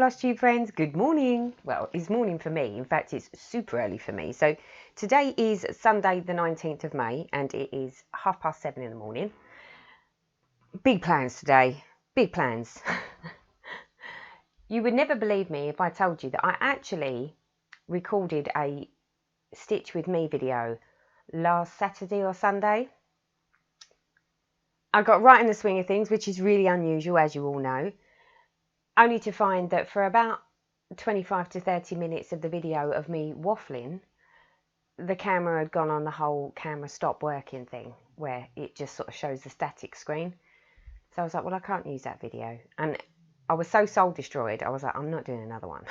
Floss Tube friends, good morning. Well, it's morning for me. In fact, it's super early for me. So today is Sunday the 19th of May and it is 7:30 in the morning. Big plans today. Big plans. You would never believe me if I told you that I actually recorded a Stitch With Me video last Saturday or Sunday. I got right in the swing of things, which is really unusual, as you all know. Only to find that for about 25 to 30 minutes of the video of me waffling, the camera had gone on the whole camera stop working thing, where it just sort of shows the static screen. So I was like, well, I can't use that video. And I was so soul destroyed, I was like, I'm not doing another one.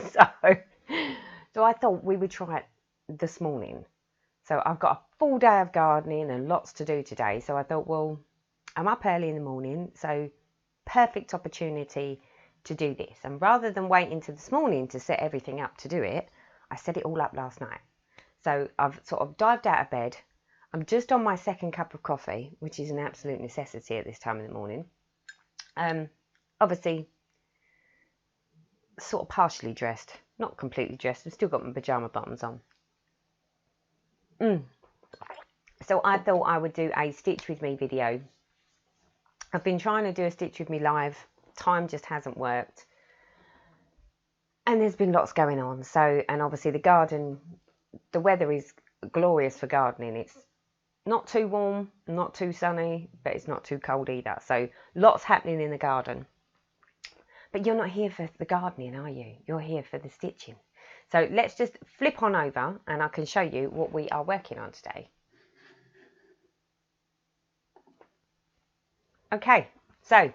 So I thought we would try it this morning. So I've got a full day of gardening and lots to do today. So I thought, well, I'm up early in the morning, so perfect opportunity to do this. And rather than waiting till this morning to set everything up to do it, I set it all up last night. So I've sort of dived out of bed. I'm just on my second cup of coffee, which is an absolute necessity at this time in the morning. Obviously, sort of partially dressed, not completely dressed. I've still got my pyjama bottoms on. So I thought I would do a Stitch With Me video. I've been trying to do a Stitch With Me live. Time just hasn't worked. And there's been lots going on. So, and obviously the garden, the weather is glorious for gardening. It's not too warm, not too sunny, but it's not too cold either. So lots happening in the garden. But you're not here for the gardening, are you? You're here for the stitching. So let's just flip on over and I can show you what we are working on today. Okay, so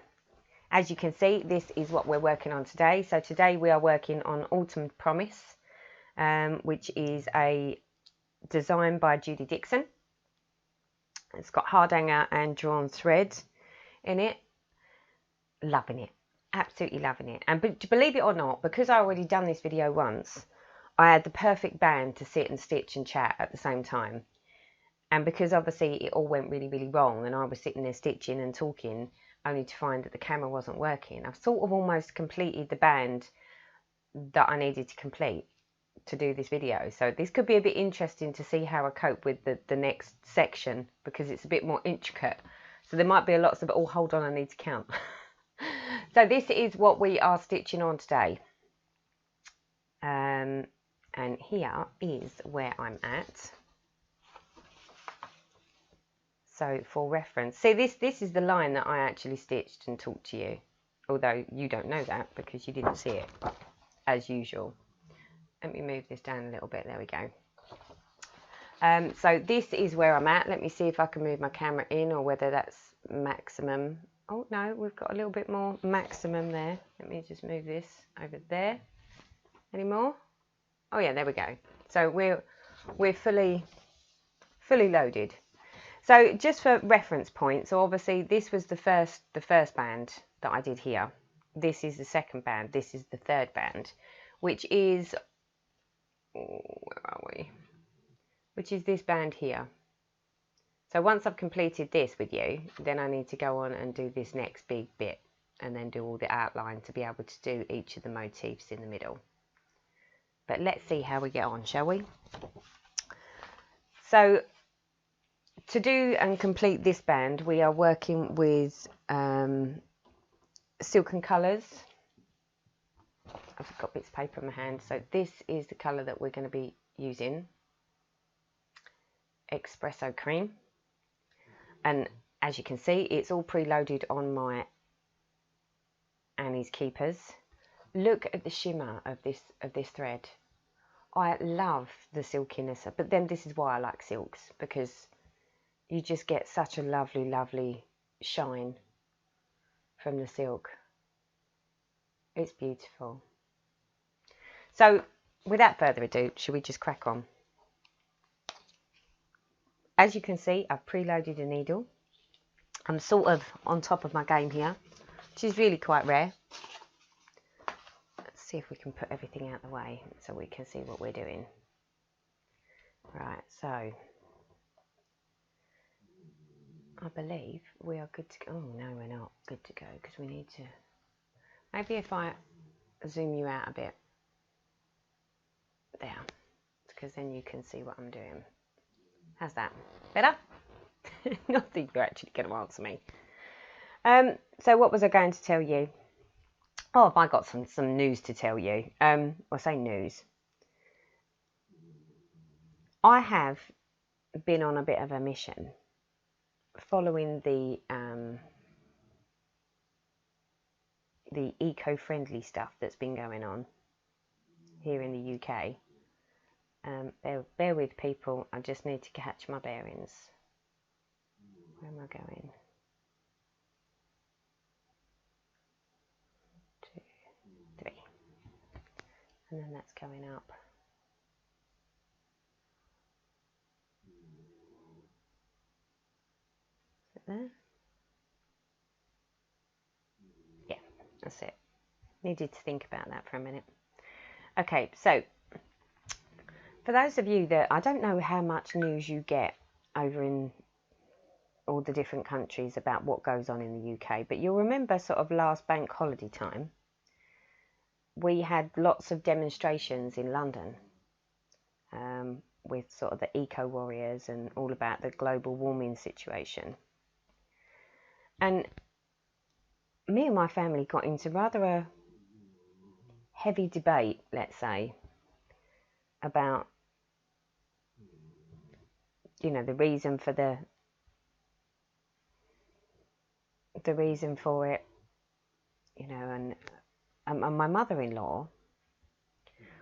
as you can see, this is what we're working on today. So today we are working on Autumn Promise, which is a design by Judy Dixon. It's got hard hanger and drawn thread in it. Loving it. Absolutely loving it. And believe it or not, because I already done this video once, I had the perfect band to sit and stitch and chat at the same time. And because obviously it all went really, really wrong and I was sitting there stitching and talking only to find that the camera wasn't working, I've sort of almost completed the band that I needed to complete to do this video. So this could be a bit interesting to see how I cope with the next section, because it's a bit more intricate. So there might be lots of, oh, hold on, I need to count. So this is what we are stitching on today. And here is where I'm at. So for reference, see this is the line that I actually stitched and talked to you. Although you don't know that because you didn't see it, but as usual. Let me move this down a little bit. There we go. So this is where I'm at. Let me see if I can move my camera in or whether that's maximum. Oh, no, we've got a little bit more maximum there. Let me just move this over there. Any more? Oh, yeah, there we go. So we're fully loaded. So just for reference point, so obviously this was the first band that I did here. This is the second band. This is the third band, which is, where are we? Which is this band here. So once I've completed this with you, then I need to go on and do this next big bit and then do all the outline to be able to do each of the motifs in the middle. But let's see how we get on, shall we? So to do and complete this band, we are working with Silken Colours. I've got bits of paper in my hand. So this is the colour that we're going to be using. Espresso Cream. And as you can see, it's all preloaded on my Annie's Keepers. Look at the shimmer of this thread. I love the silkiness, but then this is why I like silks, because you just get such a lovely, lovely shine from the silk. It's beautiful. So without further ado, should we just crack on? As you can see, I've preloaded a needle. I'm sort of on top of my game here, which is really quite rare. Let's see if we can put everything out of the way so we can see what we're doing. Right, so I believe we are good to go. Oh, no, we're not good to go because we need to... Maybe if I zoom you out a bit. There, because then you can see what I'm doing. How's that? Better? Not that you're actually going to answer me. So what was I going to tell you? Oh, I got some news to tell you. I say news. I have been on a bit of a mission following the eco-friendly stuff that's been going on here in the UK. Bear with people, I just need to catch my bearings. Where am I going? 2, 3. And then that's going up. Is it there? Yeah, that's it. Needed to think about that for a minute. Okay, so for those of you that, I don't know how much news you get over in all the different countries about what goes on in the UK, but you'll remember sort of last bank holiday time, we had lots of demonstrations in London with sort of the eco warriors and all about the global warming situation. And me and my family got into rather a heavy debate, let's say, about, you know, the reason for it, you know, and my mother-in-law,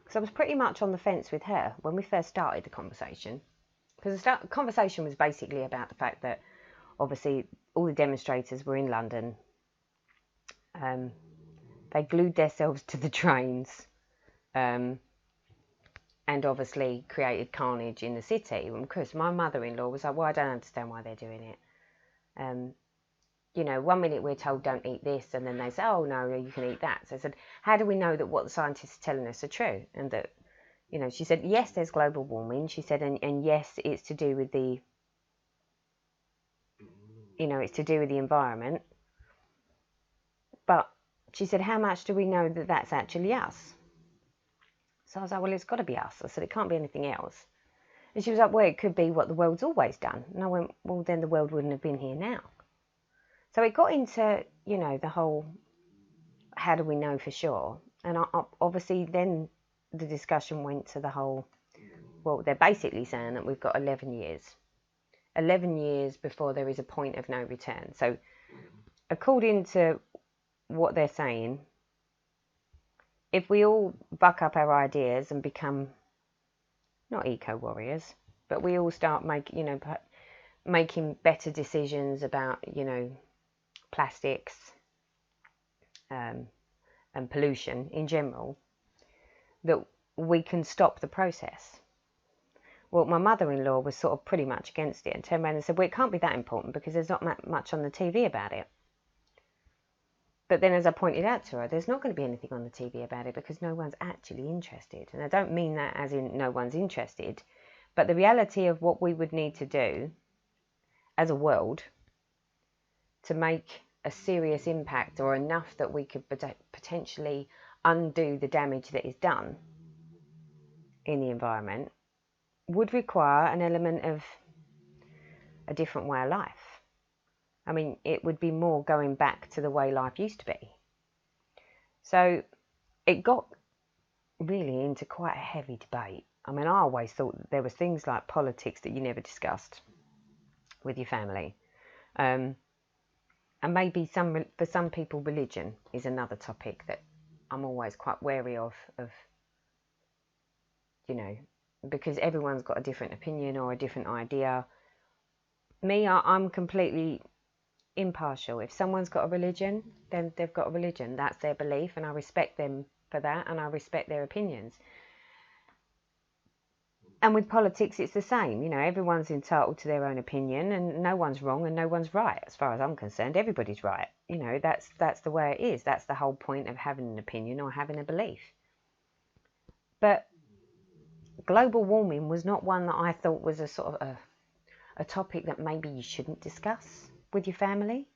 because I was pretty much on the fence with her when we first started the conversation, because the conversation was basically about the fact that obviously all the demonstrators were in London. They glued themselves to the trains and obviously created carnage in the city. And because my mother-in-law was like, well, I don't understand why they're doing it. You know, one minute we're told don't eat this, and then they say, oh, no, you can eat that. So I said, how do we know that what the scientists are telling us are true? And that, you know, she said, yes, there's global warming. She said, and yes, it's to do with the, you know, it's to do with the environment. But she said, how much do we know that that's actually us? So I was like, well, it's got to be us. I said, it can't be anything else. And she was like, well, it could be what the world's always done. And I went, well, then the world wouldn't have been here now. So it got into, you know, the whole, how do we know for sure? And obviously then the discussion went to the whole, well, they're basically saying that we've got 11 years. 11 years before there is a point of no return. So according to what they're saying, if we all buck up our ideas and become, not eco-warriors, but we all start making better decisions about, you know, plastics and pollution in general, that we can stop the process. Well, my mother-in-law was sort of pretty much against it and turned around and said, well, it can't be that important because there's not much on the TV about it. But then, as I pointed out to her, there's not going to be anything on the TV about it because no one's actually interested. And I don't mean that as in no one's interested, but the reality of what we would need to do as a world to make a serious impact, or enough that we could potentially undo the damage that is done in the environment, would require an element of a different way of life. I mean, it would be more going back to the way life used to be. So it got really into quite a heavy debate. I mean, I always thought that there was things like politics that you never discussed with your family. And maybe for some people, religion is another topic that I'm always quite wary of, you know, because everyone's got a different opinion or a different idea. Me, I'm completely impartial. If someone's got a religion, then they've got a religion. That's their belief, and I respect them for that, and I respect their opinions. And with politics, it's the same. You know, everyone's entitled to their own opinion, and no one's wrong and no one's right. As far as I'm concerned, everybody's right. You know, that's the way it is. That's the whole point of having an opinion or having a belief. But global warming was not one that I thought was a sort of a topic that maybe you shouldn't discuss with your family.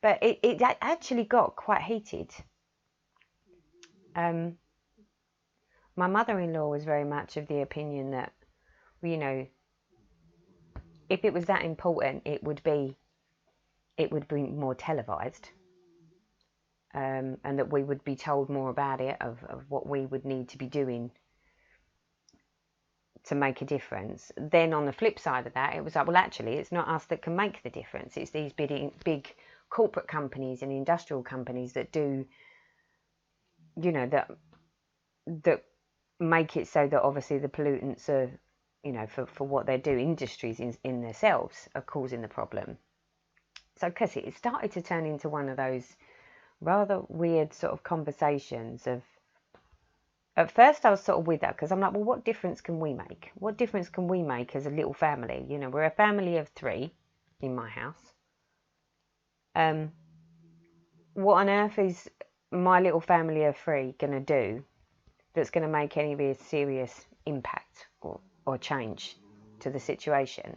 But it actually got quite heated My mother-in-law was very much of the opinion that, you know, if it was that important, it would be more televised, and that we would be told more about it, of what we would need to be doing to make a difference. Then on the flip side of that, it was like, well, actually, it's not us that can make the difference. It's these big corporate companies and industrial companies that do, you know, that make it so that obviously the pollutants are, you know, for what they do, industries in themselves are causing the problem. So, because it started to turn into one of those rather weird sort of conversations of, at first I was sort of with her because I'm like, well, what difference can we make? What difference can we make as a little family? You know, we're a family of 3 in my house. What on earth is my little family of 3 going to do that's going to make any real serious impact or change to the situation?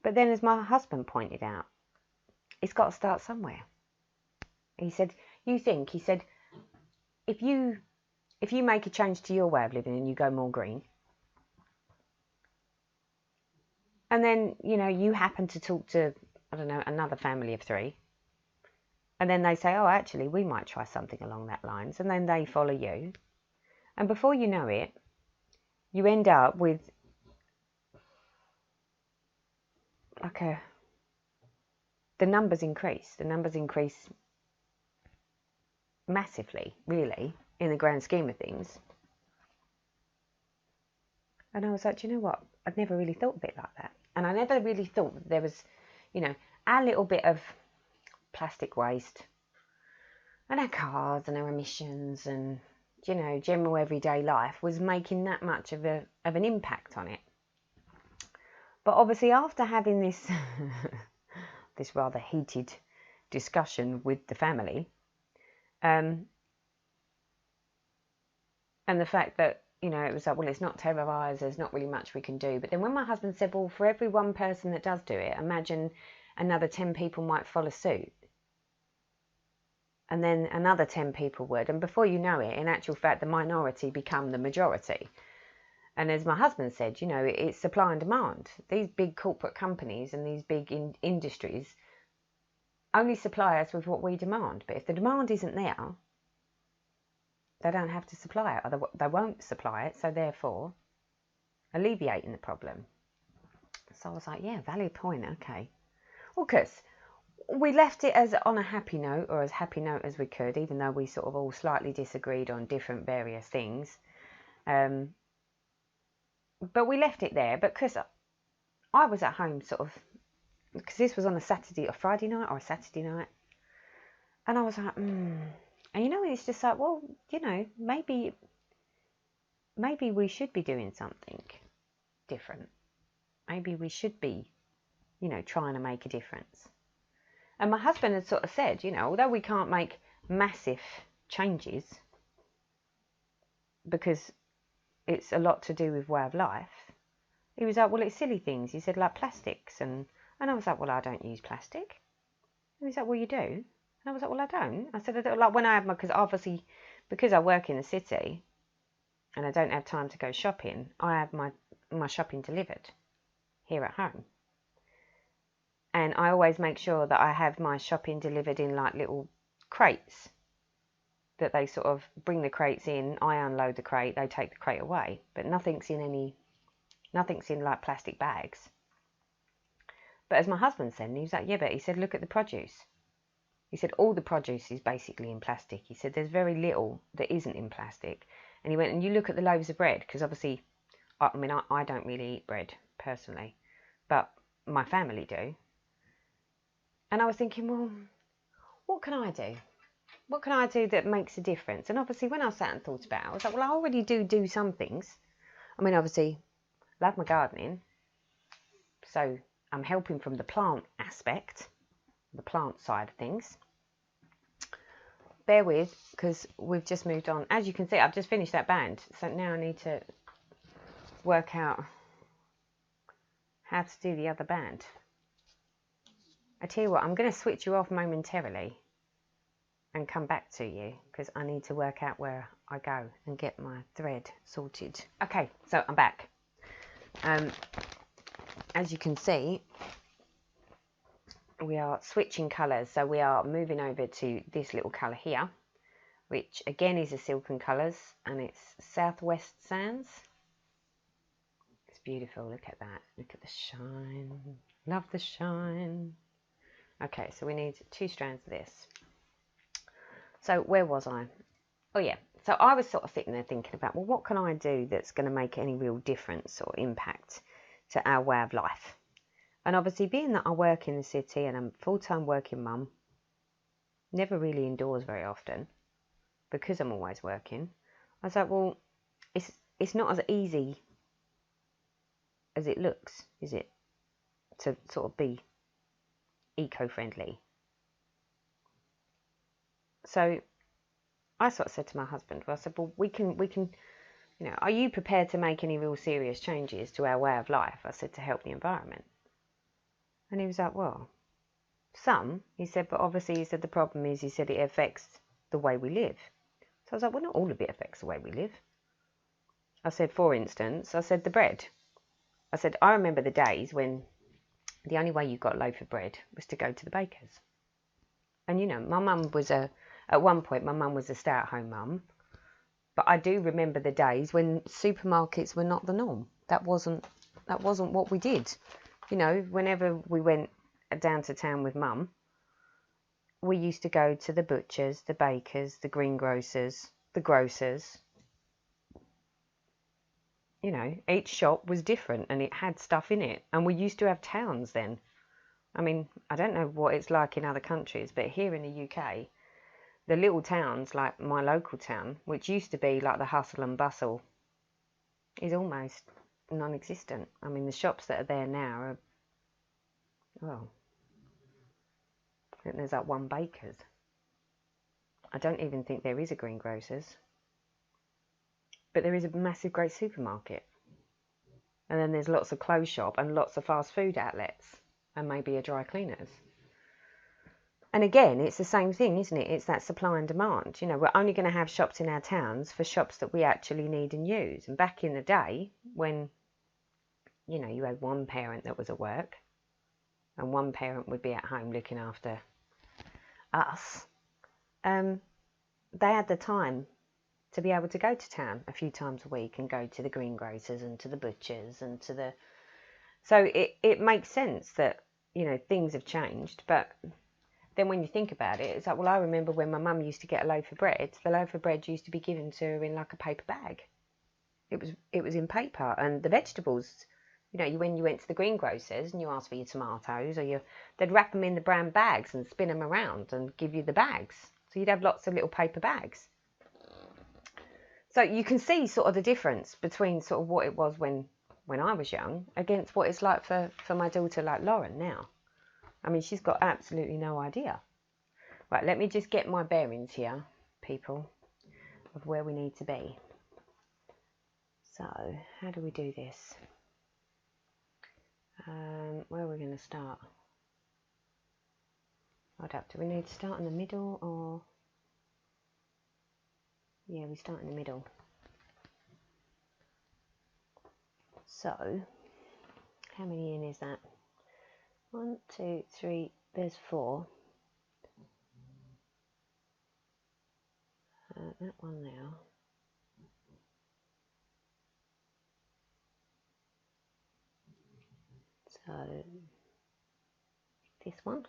But then, as my husband pointed out, it's got to start somewhere. He said, he said, if you make a change to your way of living and you go more green, and then, you know, you happen to talk to, I don't know, another family of 3, and then they say, oh, actually, we might try something along that lines, and then they follow you, and before you know it, you end up with like the numbers increase massively, really, in the grand scheme of things. And I was like, do you know what? I'd never really thought of it like that. And I never really thought that there was, you know, our little bit of plastic waste and our cars and our emissions and, you know, general everyday life was making that much of an impact on it. But obviously, after having this this rather heated discussion with the family, and the fact that, you know, it was like, well, it's not televised, there's not really much we can do. But then when my husband said, well, for every one person that does do it, imagine another 10 people might follow suit. And then another 10 people would. And before you know it, in actual fact, the minority become the majority. And as my husband said, you know, it's supply and demand. These big corporate companies and these big industries only supply us with what we demand. But if the demand isn't there, they don't have to supply it, or they won't supply it, so therefore alleviating the problem. So I was like, yeah, valid point, okay. Well, because we left it as on a happy note, or as happy note as we could, even though we sort of all slightly disagreed on different various things. But we left it there, because I was at home sort of, because this was on a Saturday or Friday night or a Saturday night, and I was like, And you know, it's just like, well, you know, maybe we should be doing something different. Maybe we should be, you know, trying to make a difference. And my husband had sort of said, you know, although we can't make massive changes because it's a lot to do with way of life, he was like, well, it's silly things. He said, like plastics. And I was like, well, I don't use plastic. And he's like, well, you do? And I was like, well, I don't. I said, I don't, like when I have because obviously, because I work in the city and I don't have time to go shopping, I have my shopping delivered here at home. And I always make sure that I have my shopping delivered in like little crates, that they sort of bring the crates in, I unload the crate, they take the crate away. But nothing's in like plastic bags. But as my husband said, and he was like, yeah, but he said, look at the produce. He said, all the produce is basically in plastic. He said, there's very little that isn't in plastic. And he went, and you look at the loaves of bread, because obviously, I mean, I don't really eat bread personally, but my family do. And I was thinking, well, what can I do? What can I do that makes a difference? And obviously, when I sat and thought about it, I was like, well, I already do some things. I mean, obviously, love my gardening. So I'm helping from the plant aspect, the plant side of things. Bear with, because we've just moved on. As you can see, I've just finished that band. So now I need to work out how to do the other band. I tell you what, I'm going to switch you off momentarily. and come back to you because I need to work out where I go and get my thread sorted. Okay, so I'm back. As you can see, we are switching colours. So we are moving over to this little colour here, which again is a Silken Colours, and it's Southwest Sands. It's beautiful. Look at that. Look at the shine. Love the shine. Okay, so we need 2 strands of this. So where was I? Oh yeah, so I was sort of sitting there thinking about, well, what can I do that's going to make any real difference or impact to our way of life? And obviously, being that I work in the city and I'm a full-time working mum, never really indoors very often because I'm always working, I was like, well, it's not as easy as it looks, is it, to sort of be eco-friendly? So I sort of said to my husband, well, I said, well, we can, you know, are you prepared to make any real serious changes to our way of life? I said, to help the environment. And he was like, well, some. He said, but obviously, he said, the problem is, he said, it affects the way we live. So I was like, well, not all of it affects the way we live. I said, for instance, I said, the bread. I said, I remember the days when the only way you got a loaf of bread was to go to the baker's. And, you know, my mum was at one point, my mum was a stay-at-home mum. But I do remember the days when supermarkets were not the norm. That wasn't what we did. You know, whenever we went down to town with mum, we used to go to the butchers, the bakers, the greengrocers, the grocers. You know, each shop was different and it had stuff in it. And we used to have towns then. I mean, I don't know what it's like in other countries, but here in the UK, the little towns, like my local town, which used to be like the hustle and bustle, is almost non-existent. I mean, the shops that are there now are, well, I think there's that one baker's. I don't even think there is a greengrocer's. But there is a massive great supermarket. And then there's lots of clothes shop and lots of fast food outlets and maybe a dry cleaners. And again, it's the same thing, isn't it? It's that supply and demand. You know, we're only going to have shops in our towns for shops that we actually need and use. And back in the day, when, you know, you had one parent that was at work and one parent would be at home looking after us, they had the time to be able to go to town a few times a week and go to the greengrocers and to the butchers and to the... So it makes sense that, you know, things have changed, but... Then when you think about it, it's like, well, I remember when my mum used to get a loaf of bread, the loaf of bread used to be given to her in like a paper bag. It was in paper. And the vegetables, you know, when you went to the greengrocers and you asked for your tomatoes, or they'd wrap them in the brown bags and spin them around and give you the bags. So you'd have lots of little paper bags. So you can see sort of the difference between sort of what it was when I was young against what it's like for my daughter like Lauren now. I mean, she's got absolutely no idea. Right, let me just get my bearings here, people, of where we need to be. So, how do we do this? Where are we going to start? Do we need to start in the middle or... Yeah, we start in the middle. So, how many in is that? 1, 2, 3, there's 4. That one now. So, this one,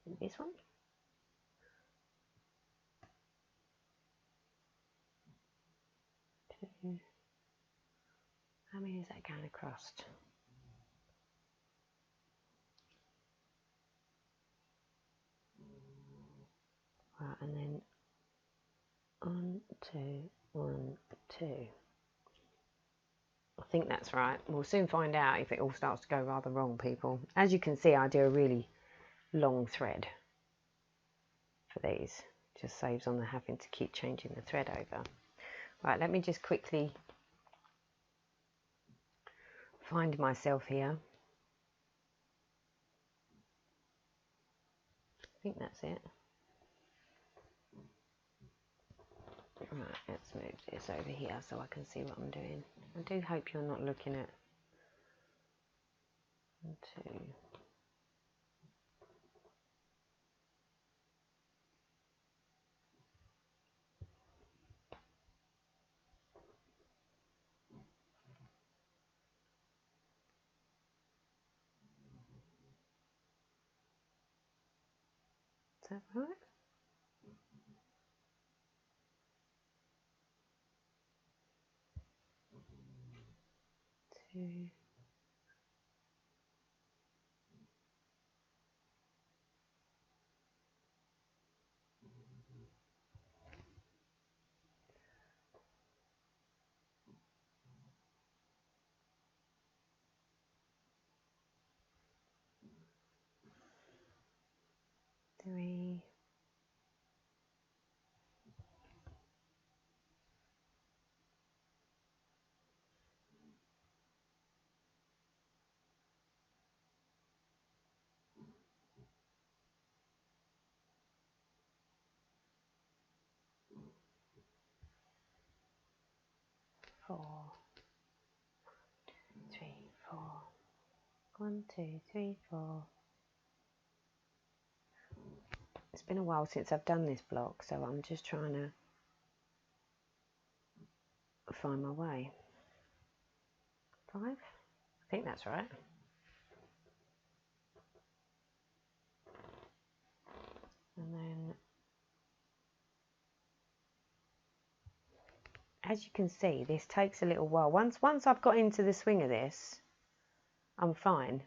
and this one. Two. How many is that going across? Right, and then 1, 2, 1, 2. I think that's right. We'll soon find out if it all starts to go rather wrong, people. As you can see, I do a really long thread for these. Just saves on the having to keep changing the thread over. Right, let me just quickly find myself here. I think that's it. Right, let's move this over here so I can see what I'm doing. I do hope you're not looking at 1, 2. Is that right? 2. 3. 4. 3, 4. 1, 2, 3, 4. It's been a while since I've done this block, so I'm just trying to find my way. 5? I think that's right. And then, as you can see, this takes a little while. Once I've got into the swing of this, I'm fine.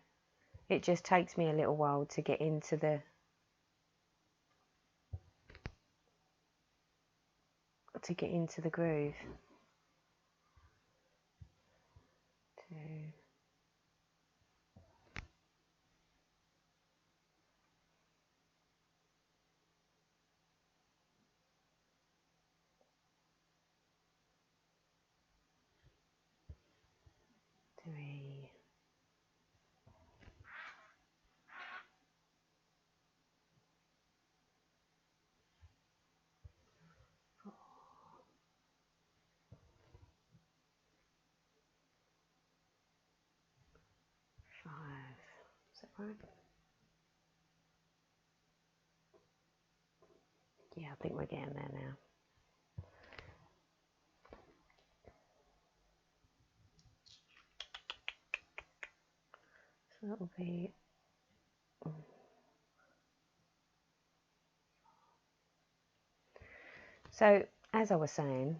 It just takes me a little while to get into the groove. 2. 3. 4. 5. Is that right? Yeah, I think we're getting there now. So that will be... So, as I was saying,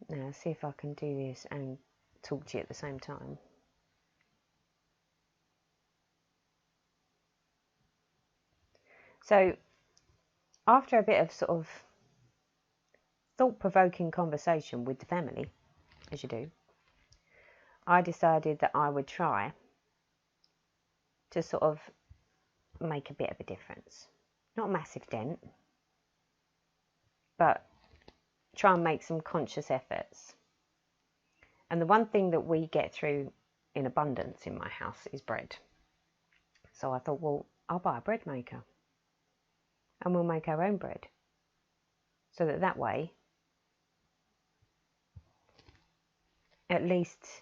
now see if I can do this and talk to you at the same time. So, after a bit of sort of thought-provoking conversation with the family, as you do, I decided that I would try to sort of make a bit of a difference. Not a massive dent, but try and make some conscious efforts. And the one thing that we get through in abundance in my house is bread. So I thought, well, I'll buy a bread maker and we'll make our own bread. So that way, at least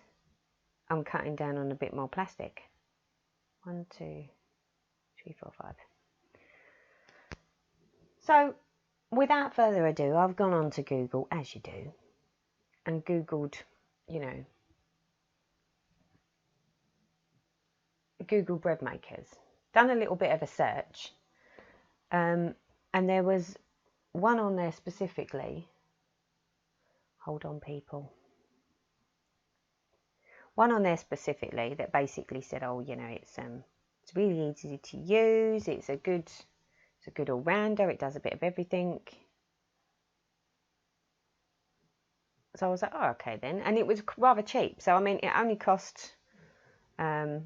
I'm cutting down on a bit more plastic. 1, 2, 3, 4, 5. So without further ado, I've gone on to Google, as you do, and Googled, you know, Google bread makers. Done a little bit of a search, and there was one on there specifically. Hold on, people. One on there specifically that basically said, oh, you know, it's really easy to use. It's a good all-rounder. It does a bit of everything. So I was like, oh, okay then. And it was rather cheap. So, I mean, it only cost, I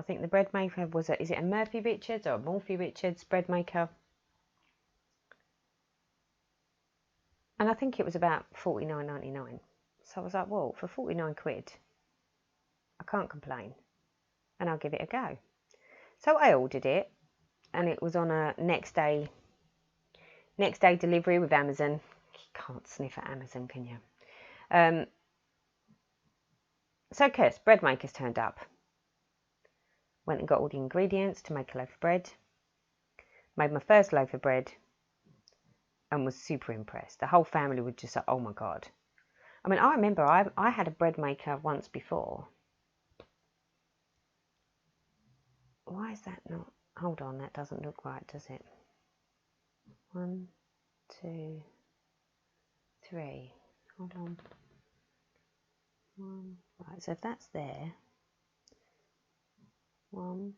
think the bread maker was, is it a Murphy Richards or a Morphy Richards bread maker? And I think it was about $49.99. So I was like, well, for 49 quid, I can't complain. And I'll give it a go. So I ordered it, and it was on a next day delivery with Amazon. can't sniff at Amazon, can you? So Kirst, bread makers turned up. Went and got all the ingredients to make a loaf of bread. Made my first loaf of bread and was super impressed. The whole family was just like, oh my God. I mean, I remember I had a bread maker once before. Why is that not? Hold on, that doesn't look right, does it? 1, 2, 3. Hold on. Right, so if that's there. 1,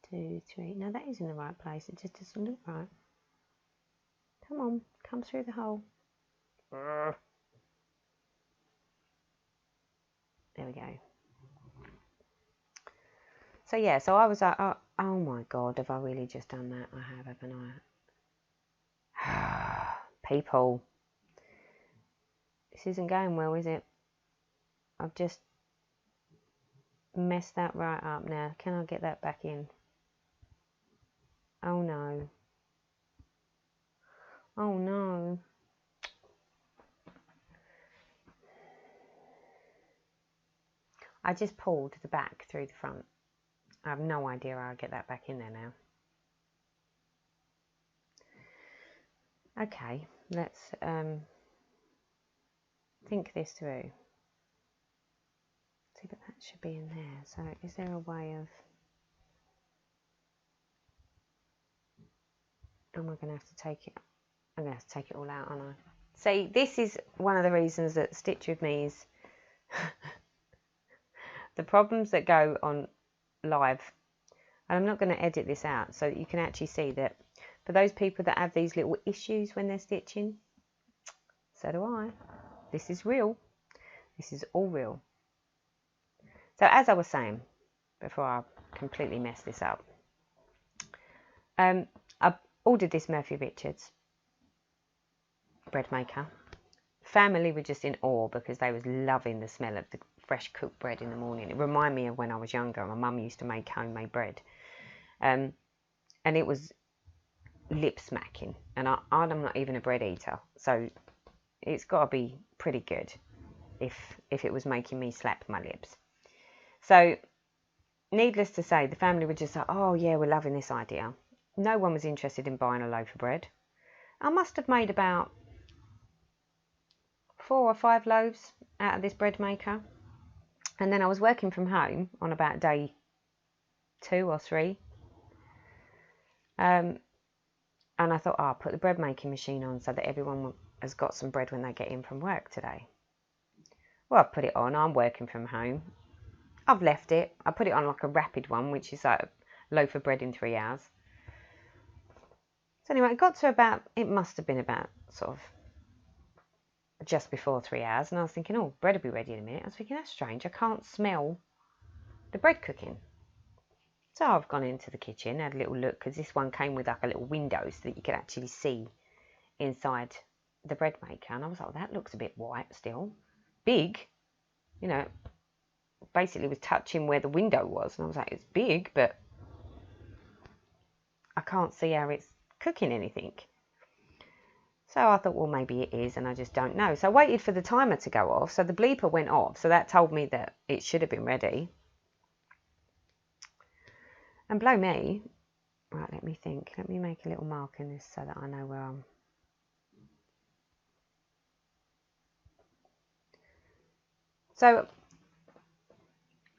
2, 3. No, that is in the right place. It just doesn't look right. Come on, come through the hole. There we go. So yeah, so I was like, oh my God, have I really just done that? I have, haven't I? People, this isn't going well, is it? I've just messed that right up now. Can I get that back in? Oh no. Oh no. I just pulled the back through the front. I have no idea how I get that back in there now. Okay, let's think this through. See, but that should be in there. So is there a way of... And we're going to have to take it... I'm going to have to take it all out, aren't I? See, this is one of the reasons that Stitch With Me is... the problems that go on live. And I'm not going to edit this out so that you can actually see that for those people that have these little issues when they're stitching, so do I. This is real. This is all real. So as I was saying, before I completely mess this up, I ordered this Murphy Richards bread maker. Family were just in awe because they was loving the smell of the fresh cooked bread in the morning. It reminded me of when I was younger. My mum used to make homemade bread. And it was lip smacking. And I'm not even a bread eater. So it's got to be pretty good if it was making me slap my lips. So needless to say, the family were just like, oh yeah, we're loving this idea. No one was interested in buying a loaf of bread. I must have made about 4 or 5 loaves out of this bread maker. And then I was working from home on about day 2 or 3. And I thought, I'll put the bread making machine on so that everyone has got some bread when they get in from work today. Well, I put it on. I'm working from home. I've left it. I put it on like a rapid one, which is like a loaf of bread in 3 hours. So anyway, it got to about, it must have been about sort of just before 3 hours. And I was thinking, oh, bread will be ready in a minute. I was thinking, that's strange. I can't smell the bread cooking. So I've gone into the kitchen, had a little look, because this one came with like a little window so that you could actually see inside the bread maker. And I was like, well, that looks a bit white still. Big, you know, basically was touching where the window was. And I was like, it's big, but I can't see how it's cooking anything. So I thought, well, maybe it is, and I just don't know. So I waited for the timer to go off. So the bleeper went off. So that told me that it should have been ready. And blow me. Right, let me think. Let me make a little mark in this so that I know where I'm. So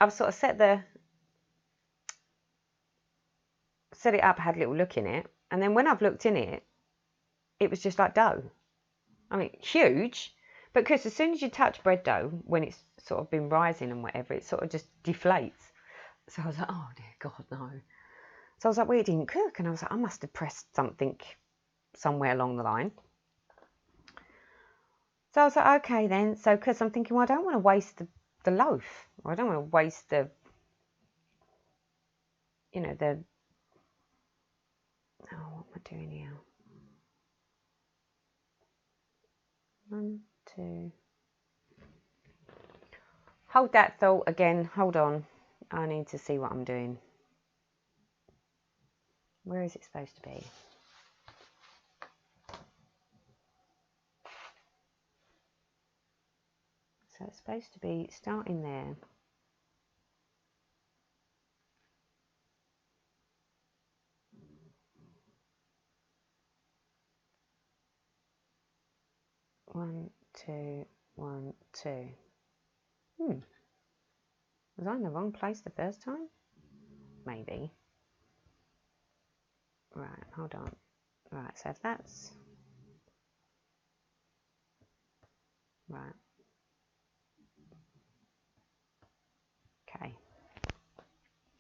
I've sort of set it up, had a little look in it. And then when I've looked in it, it was just like dough. I mean, huge. But because as soon as you touch bread dough, when it's sort of been rising and whatever, it sort of just deflates. So I was like, oh dear God, no. So I was like, well, it didn't cook. And I was like, I must have pressed something somewhere along the line. So I was like, okay then. So because I'm thinking, well, I don't want to waste the loaf. Or I don't want to waste the, you know, the, oh, what am I doing here? 1, 2. Hold that thought again. Hold on. I need to see what I'm doing. Where is it supposed to be? So it's supposed to be starting there. One, two, 1, 2. Was I in the wrong place the first time? Maybe. Right, hold on. Right, so if that's... Right. Okay.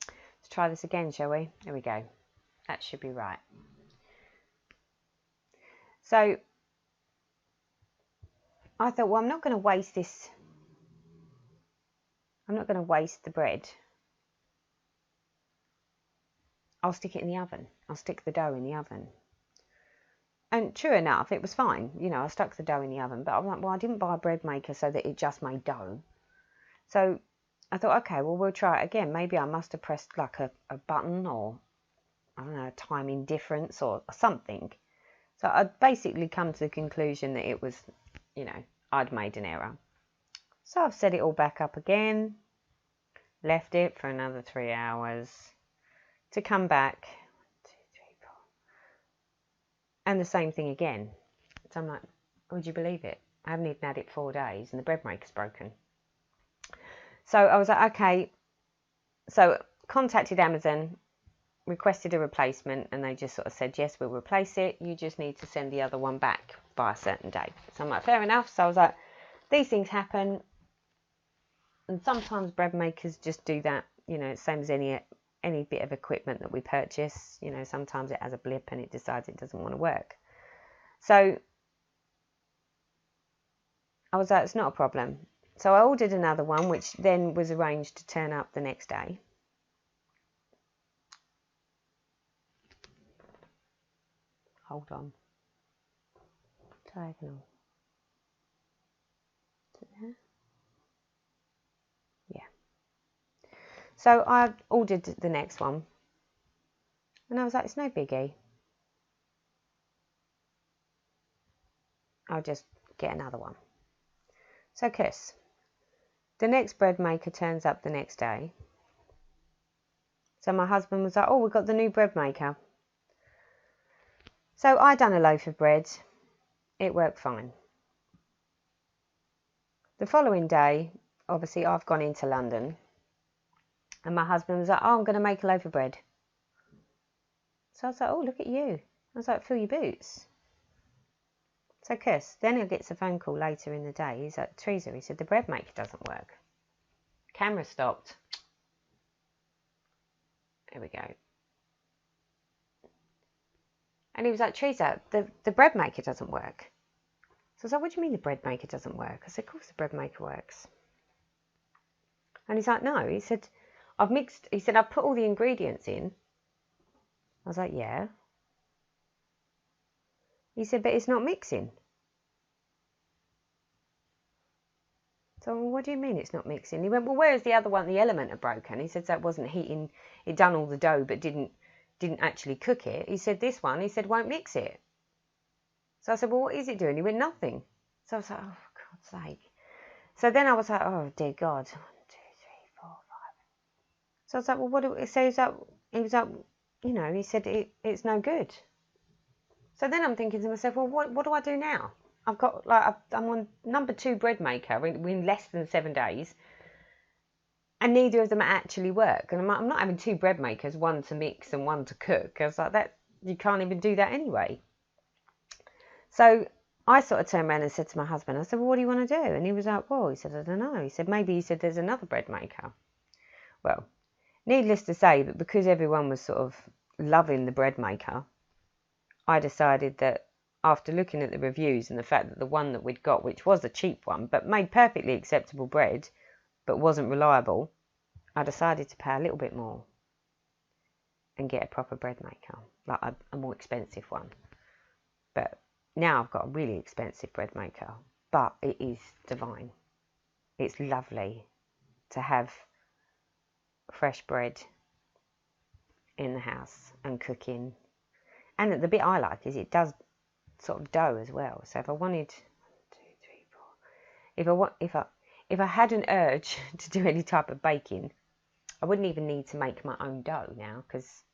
Let's try this again, shall we? There we go. That should be right. So, I thought, well, I'm not going to waste this. I'm not going to waste the bread. I'll stick it in the oven. I'll stick the dough in the oven. And true enough, it was fine. You know, I stuck the dough in the oven. But I'm like, well, I didn't buy a bread maker so that it just made dough. So I thought, okay, well, we'll try it again. Maybe I must have pressed like a button, or, I don't know, a timing difference or something. So I'd basically come to the conclusion that it was, you know, I'd made an error. So I've set it all back up again. Left it for another 3 hours to come back. 1, 2, 3, 4. And the same thing again. So I'm like, would you believe it? I haven't even had it 4 days and the bread maker's broken. So I was like, okay. So contacted Amazon, requested a replacement, and they just sort of said, yes, we'll replace it. You just need to send the other one back by a certain date. So I'm like, fair enough. So I was like, these things happen. And sometimes bread makers just do that. You know, same as any bit of equipment that we purchase. You know, sometimes it has a blip and it decides it doesn't want to work. So I was like, it's not a problem. So I ordered another one, which then was arranged to turn up the next day. Hold on. Diagonal. Is it there? Yeah. So I ordered the next one. And I was like, it's no biggie. I'll just get another one. So Kiss. The next bread maker turns up the next day. So my husband was like, oh, we've got the new bread maker. So I done a loaf of bread. It worked fine. The following day, obviously I've gone into London. And my husband was like, oh, I'm going to make a loaf of bread. So I was like, oh, look at you. I was like, fill your boots. So Kiss. Then he gets a phone call later in the day. He's like, Teresa, he said, the bread maker doesn't work. Camera stopped. Here we go. And he was like, Teresa, the bread maker doesn't work. So I was like, what do you mean the bread maker doesn't work? I said, of course the bread maker works. And he's like, no. He said, I've put all the ingredients in. I was like, yeah. He said, but it's not mixing. So, well, what do you mean it's not mixing? He went, well, where is the other one? The element had broken. He said, that wasn't heating. It done all the dough, but didn't actually cook it. He said, this one, he said, won't mix it. So I said, well, what is it doing? He went, nothing. So I was like, oh, for God's sake. So then I was like, oh, dear God. 1, 2, 3, 4, 5. So I was like, well, what do we say? He was like, you know, he said, it's no good. So then I'm thinking to myself, well, what do I do now? I've got, like, I'm on number 2 bread maker in less than 7 days. And neither of them actually work. And I'm not having 2 bread makers, one to mix and one to cook. I was like, that, you can't even do that anyway. So I sort of turned around and said to my husband, I said, well, what do you want to do? And he was like, well, he said, I don't know. He said, maybe, he said, there's another bread maker. Well, needless to say that because everyone was sort of loving the bread maker, I decided that after looking at the reviews and the fact that the one that we'd got, which was a cheap one, but made perfectly acceptable bread, but wasn't reliable, I decided to pay a little bit more and get a proper bread maker, like a more expensive one. But now I've got a really expensive bread maker, but it is divine. It's lovely to have fresh bread in the house and cooking. And the bit I like is it does sort of dough as well. So if I wanted, 1, 2, 3, 4, if I had an urge to do any type of baking, I wouldn't even need to make my own dough now because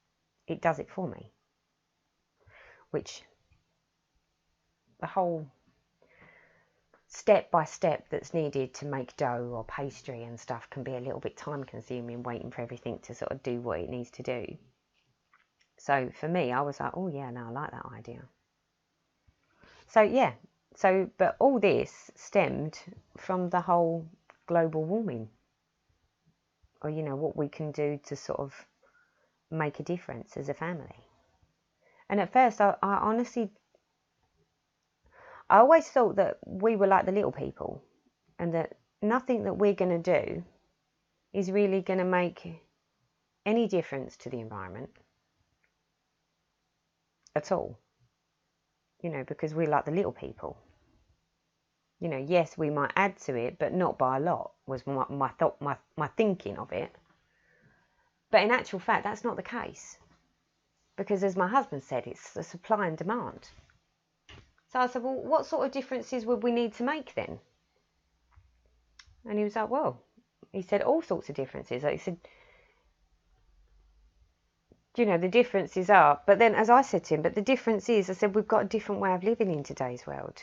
it does it for me. Which the whole step by step that's needed to make dough or pastry and stuff can be a little bit time consuming, waiting for everything to sort of do what it needs to do. So for me, I was like, oh yeah, no, I like that idea. So yeah, but all this stemmed from the whole global warming, or what we can do to sort of make a difference as a family. And at first I honestly, I always thought that we were like the little people, and that nothing that we're going to do is really going to make any difference to the environment at all. Because we're like the little people. Yes, we might add to it, but not by a lot, was my thought, my thinking of it. But in actual fact, that's not the case. Because as my husband said, it's the supply and demand. So I said, well, what sort of differences would we need to make then? And he was like, well, he said all sorts of differences. He said, the differences are, but then as I said to him, but the difference is, I said, we've got a different way of living in today's world.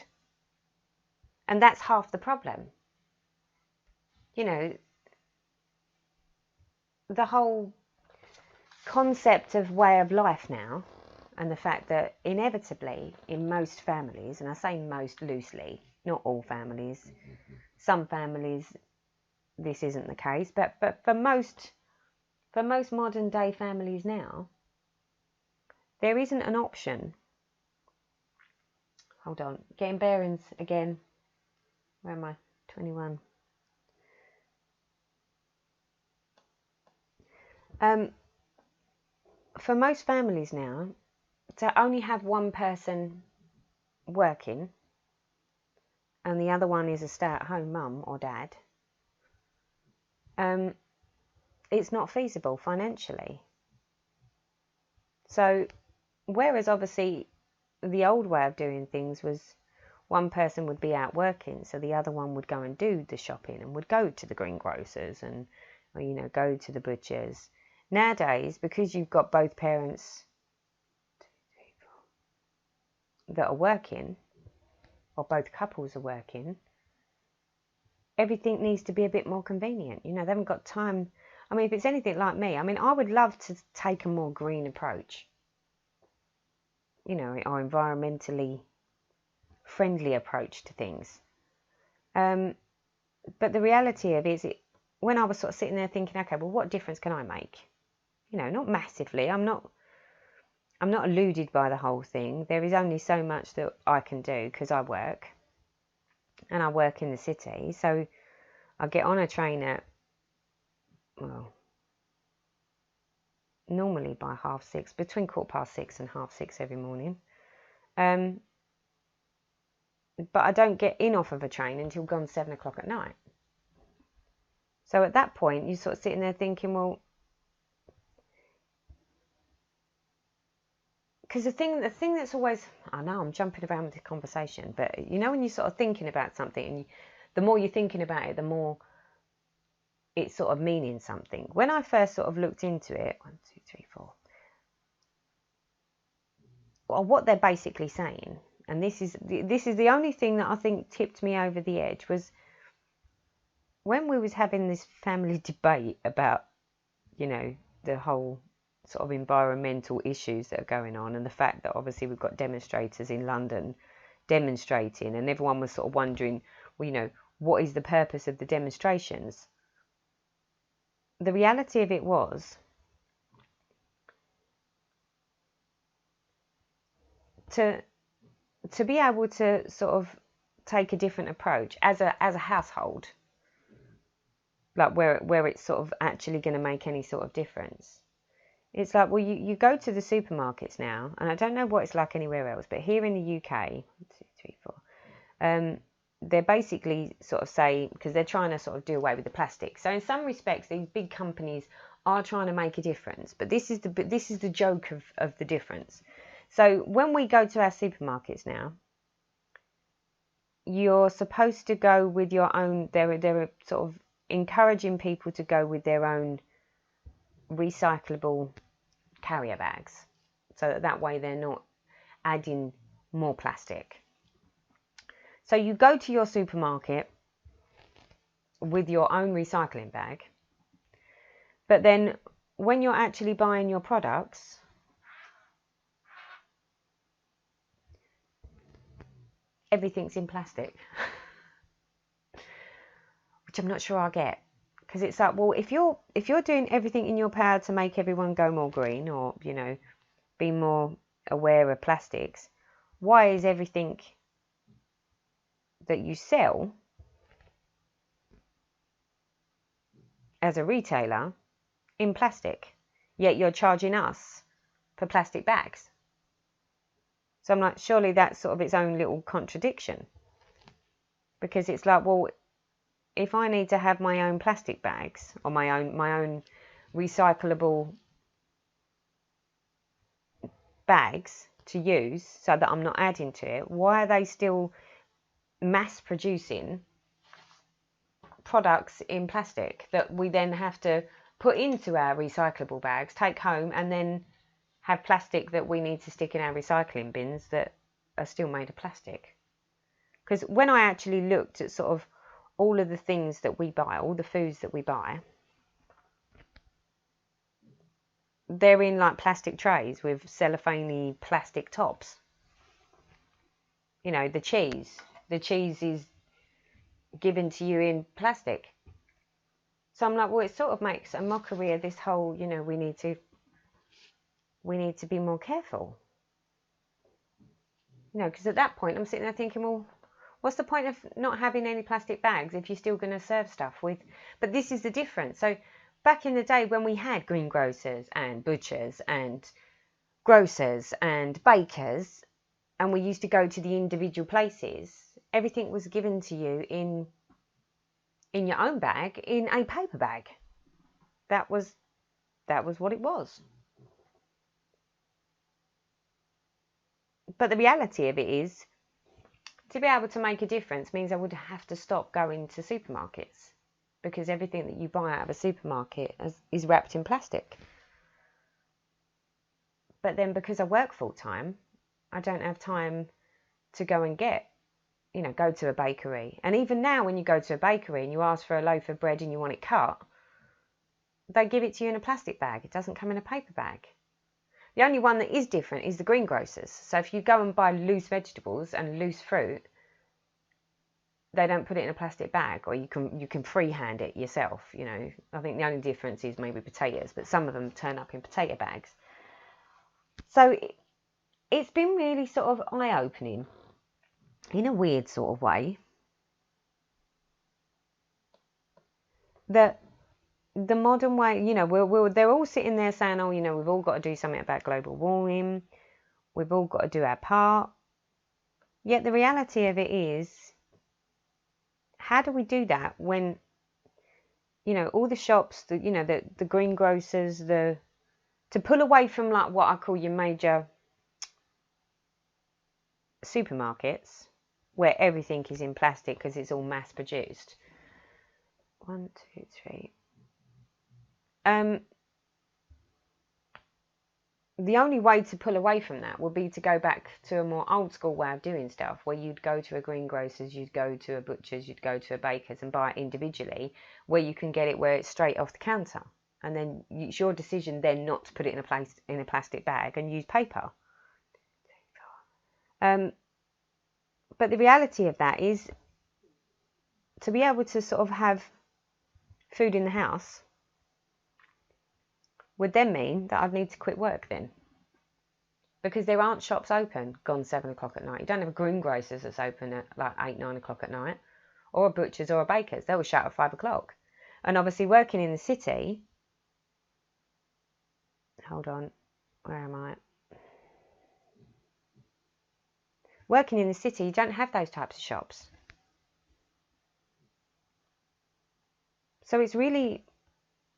And that's half the problem. The whole concept of way of life now, and the fact that inevitably in most families, and I say most loosely, not all families, some families this isn't the case, but for most modern day families now, there isn't an option. Hold on, getting bearings again. Where am I? 21. For most families now, to only have one person working and the other one is a stay-at-home mum or dad, it's not feasible financially. So, whereas obviously the old way of doing things was one person would be out working, so the other one would go and do the shopping and would go to the greengrocers and, go to the butchers. Nowadays, because you've got both parents that are working, or both couples are working, everything needs to be a bit more convenient. They haven't got time. I mean, if it's anything like me, I would love to take a more green approach, or environmentally friendly approach to things. But the reality of it is, when I was sort of sitting there thinking, okay, well, what difference can I make? Not massively. I'm not eluded by the whole thing. There is only so much that I can do because I work, and I work in the city. So I get on a train at, normally by 6:30, between 6:15 and 6:30 every morning. But I don't get in off of a train until gone 7 o'clock at night. So at that point, you're sort of sitting there thinking, well, because the thing that's always, I know I'm jumping around with the conversation, but when you're sort of thinking about something, and the more you're thinking about it, the more it's sort of meaning something. When I first sort of looked into it, 1, 2, 3, 4, well, what they're basically saying, and this is the only thing that I think tipped me over the edge, was when we was having this family debate about, the whole sort of environmental issues that are going on, and the fact that obviously we've got demonstrators in London demonstrating, and everyone was sort of wondering, well, what is the purpose of the demonstrations? The reality of it was, to be able to sort of take a different approach as a household, like where it's sort of actually going to make any sort of difference. It's like, well, you go to the supermarkets now, and I don't know what it's like anywhere else, but here in the UK, 1, 2, 3, 4, they're basically sort of say, because they're trying to sort of do away with the plastic. So in some respects, these big companies are trying to make a difference. But this is the joke of the difference. So when we go to our supermarkets now, you're supposed to go with your own. They're sort of encouraging people to go with their own recyclable carrier bags, so that way they're not adding more plastic. So you go to your supermarket with your own recycling bag, but then when you're actually buying your products, everything's in plastic, which I'm not sure I get, because it's like, well, if you're doing everything in your power to make everyone go more green, or be more aware of plastics, why is everything that you sell as a retailer in plastic, yet you're charging us for plastic bags? So I'm like, surely that's sort of its own little contradiction, because it's like, well, if I need to have my own plastic bags or my own recyclable bags to use so that I'm not adding to it, why are they still mass producing products in plastic that we then have to put into our recyclable bags, take home, and then have plastic that we need to stick in our recycling bins that are still made of plastic? Because when I actually looked at sort of all of the things that we buy, all the foods that we buy, they're in like plastic trays with cellophane plastic tops. The cheese is given to you in plastic. So I'm like, well, it sort of makes a mockery of this whole, we need to be more careful. Because at that point I'm sitting there thinking, well, what's the point of not having any plastic bags if you're still going to serve stuff with? But this is the difference. So back in the day when we had greengrocers and butchers and grocers and bakers, and we used to go to the individual places, everything was given to you in your own bag, in a paper bag. That was what it was. But the reality of it is, to be able to make a difference means I would have to stop going to supermarkets, because everything that you buy out of a supermarket is wrapped in plastic. But then because I work full time, I don't have time to go and go to a bakery. And even now, when you go to a bakery and you ask for a loaf of bread and you want it cut, they give it to you in a plastic bag. It doesn't come in a paper bag. The only one that is different is the greengrocers. So if you go and buy loose vegetables and loose fruit, they don't put it in a plastic bag, or you can freehand it yourself. I think the only difference is maybe potatoes, but some of them turn up in potato bags. So it's been really sort of eye-opening in a weird sort of way that the modern way, they're all sitting there saying, oh, we've all got to do something about global warming, we've all got to do our part. Yet the reality of it is, how do we do that when, all the shops, the greengrocers, to pull away from like what I call your major supermarkets, where everything is in plastic because it's all mass produced. 1, 2, 3. The only way to pull away from that would be to go back to a more old school way of doing stuff, where you'd go to a greengrocer's, you'd go to a butcher's, you'd go to a baker's and buy it individually, where you can get it where it's straight off the counter. And then it's your decision then not to put it in a plastic bag and use paper. But the reality of that is, to be able to sort of have food in the house would then mean that I'd need to quit work then. Because there aren't shops open gone 7 o'clock at night. You don't have a greengrocer's that's open at like 8, 9 o'clock at night, or a butcher's or a baker's. They will shut at 5 o'clock. And obviously working in the city, hold on, where am I? Working in the city, you don't have those types of shops. So it's really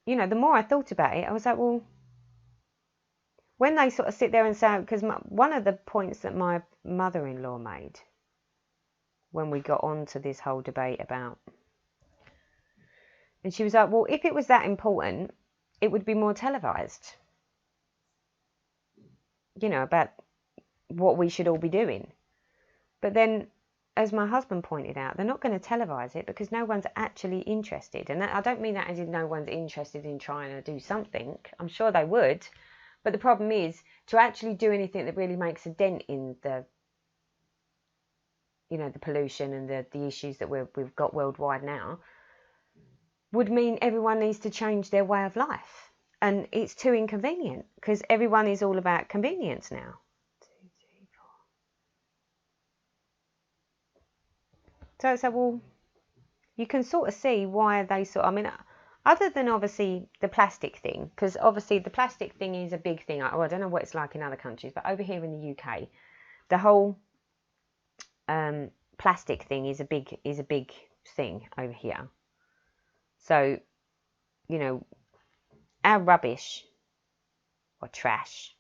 you know, the more I thought about it, I was like, well, when they sort of sit there and say, because one of the points that my mother-in-law made when we got on to this whole debate about, and she was like, well, if it was that important, it would be more televised, you know, about what we should all be doing. But then, as my husband pointed out, they're not going to televise it because no one's actually interested. And I don't mean that as in no one's interested in trying to do something. I'm sure they would. But the problem is, to actually do anything that really makes a dent in the, you know, the pollution and the issues that we've got worldwide now, would mean everyone needs to change their way of life. And it's too inconvenient because everyone is all about convenience now. So, well, you can sort of see why they sort of, I mean, other than obviously the plastic thing, because obviously the plastic thing is a big thing. I don't know what it's like in other countries, but over here in the UK, the whole plastic thing is a big thing over here. So, you know, our rubbish or trash,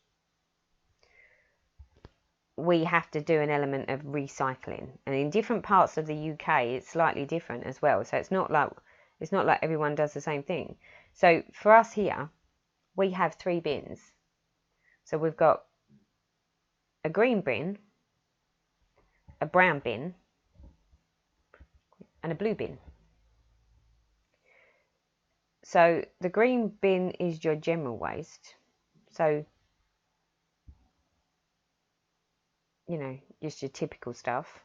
we have to do an element of recycling, and in different parts of the UK it's slightly different as well. So it's not like everyone does the same thing. So for us here, we have 3 bins. So we've got a green bin, a brown bin, and a blue bin. So the green bin is your general waste. So, you know, just your typical stuff.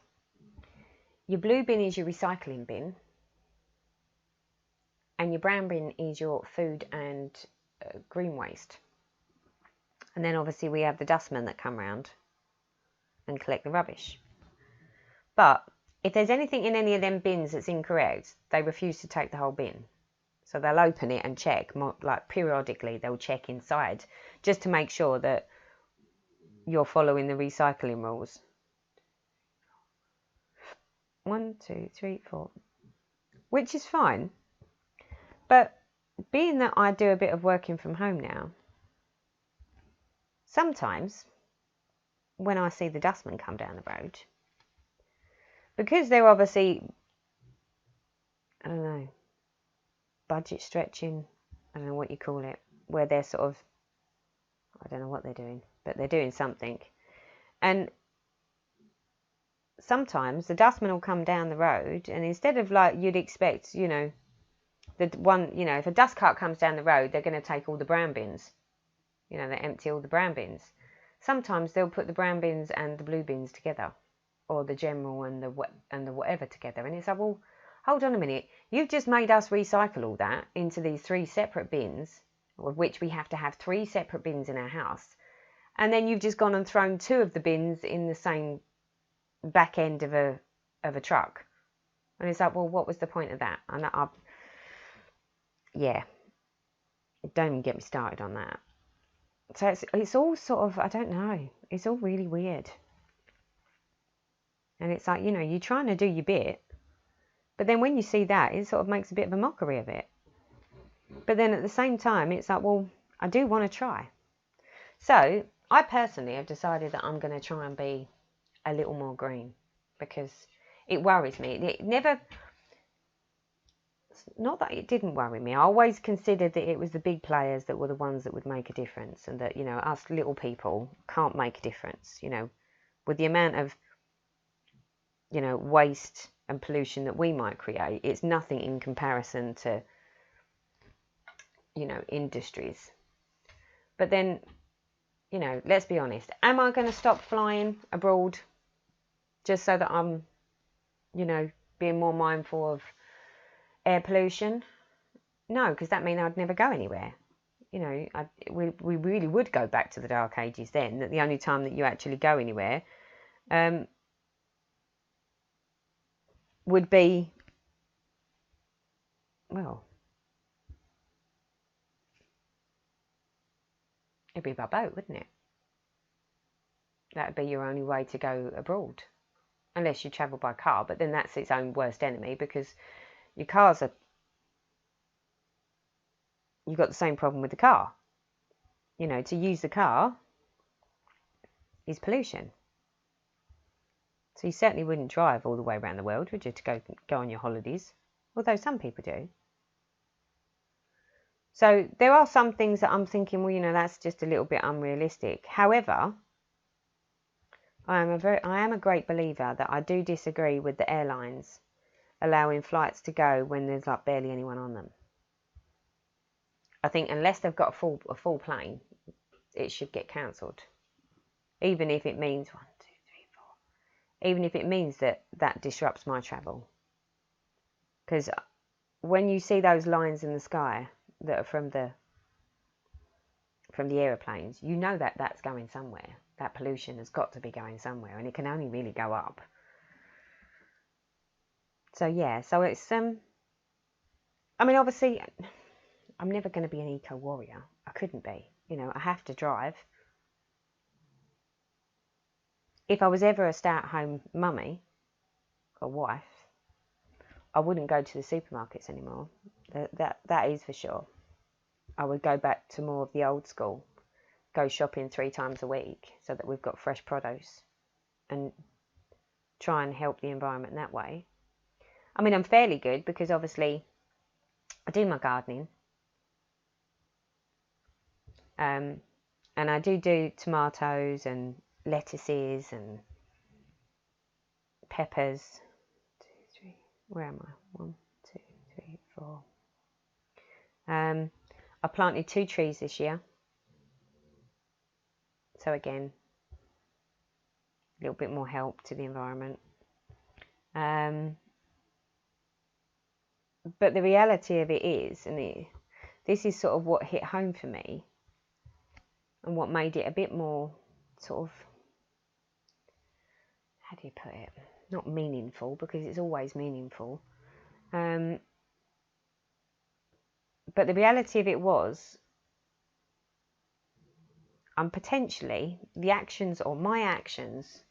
Your blue bin is your recycling bin. And your brown bin is your food and green waste. And then obviously we have the dustmen that come round and collect the rubbish. But if there's anything in any of them bins that's incorrect, they refuse to take the whole bin. So they'll open it and check, like periodically they'll check inside just to make sure that you're following the recycling rules. 1, 2, 3, 4, which is fine. But being that I do a bit of working from home now, sometimes when I see the dustmen come down the road, because they're obviously, I don't know, budget stretching, I don't know what you call it, where they're sort of, I don't know what they're doing, but they're doing something. And sometimes the dustman will come down the road, and instead of like you'd expect, you know, the one, you know, if a dust cart comes down the road, they're going to take all the brown bins. You know, they empty all the brown bins. Sometimes they'll put the brown bins and the blue bins together, or the general and the whatever together. And it's like, well, hold on a minute. You've just made us recycle all that into these 3 separate bins, of which we have to have 3 separate bins in our house. And then you've just gone and thrown 2 of the bins in the same back end of a truck. And it's like, well, what was the point of that? And yeah, don't even get me started on that. So it's all sort of, I don't know, it's all really weird. And it's like, you know, you're trying to do your bit, but then when you see that, it sort of makes a bit of a mockery of it. But then at the same time, it's like, well, I do want to try. So I personally have decided that I'm going to try and be a little more green, because it worries me. It never, not that it didn't worry me. I always considered that it was the big players that were the ones that would make a difference, and that, you know, us little people can't make a difference, you know, with the amount of, you know, waste and pollution that we might create. It's nothing in comparison to, you know, industries. But then, you know, let's be honest, am I going to stop flying abroad just so that I'm, you know, being more mindful of air pollution? No, because that means I'd never go anywhere. You know, we really would go back to the dark ages then, that the only time that you actually go anywhere would be, well, it'd be by boat, wouldn't it? That would be your only way to go abroad, unless you travel by car, but then that's its own worst enemy, because your cars are you've got the same problem with the car. You know, to use the car is pollution. So you certainly wouldn't drive all the way around the world, would you, to go on your holidays? Although some people do. So there are some things that I'm thinking, well, you know, that's just a little bit unrealistic. However, I am a great believer that I do disagree with the airlines allowing flights to go when there's like barely anyone on them. I think unless they've got a full plane, it should get cancelled. Even if it means even if it means that disrupts my travel. Because when you see those lines in the sky that are from the aeroplanes, you know that that's going somewhere. That pollution has got to be going somewhere, and it can only really go up. So yeah, so it's I mean, obviously, I'm never going to be an eco warrior. I couldn't be. You know, I have to drive. If I was ever a stay-at-home mummy or wife, I wouldn't go to the supermarkets anymore. That is for sure. I would go back to more of the old school. Go shopping 3 times a week so that we've got fresh produce and try and help the environment that way. I mean, I'm fairly good because obviously I do my gardening. And I do tomatoes and lettuces and peppers. 2, 3. Where am I? 1, 2, 3, 4. I planted 2 trees this year. So again, a little bit more help to the environment. But the reality of it is, and this is sort of what hit home for me, and what made it a bit more sort of, how do you put it? Not meaningful, because it's always meaningful. But the reality of it was, potentially, the actions or my actions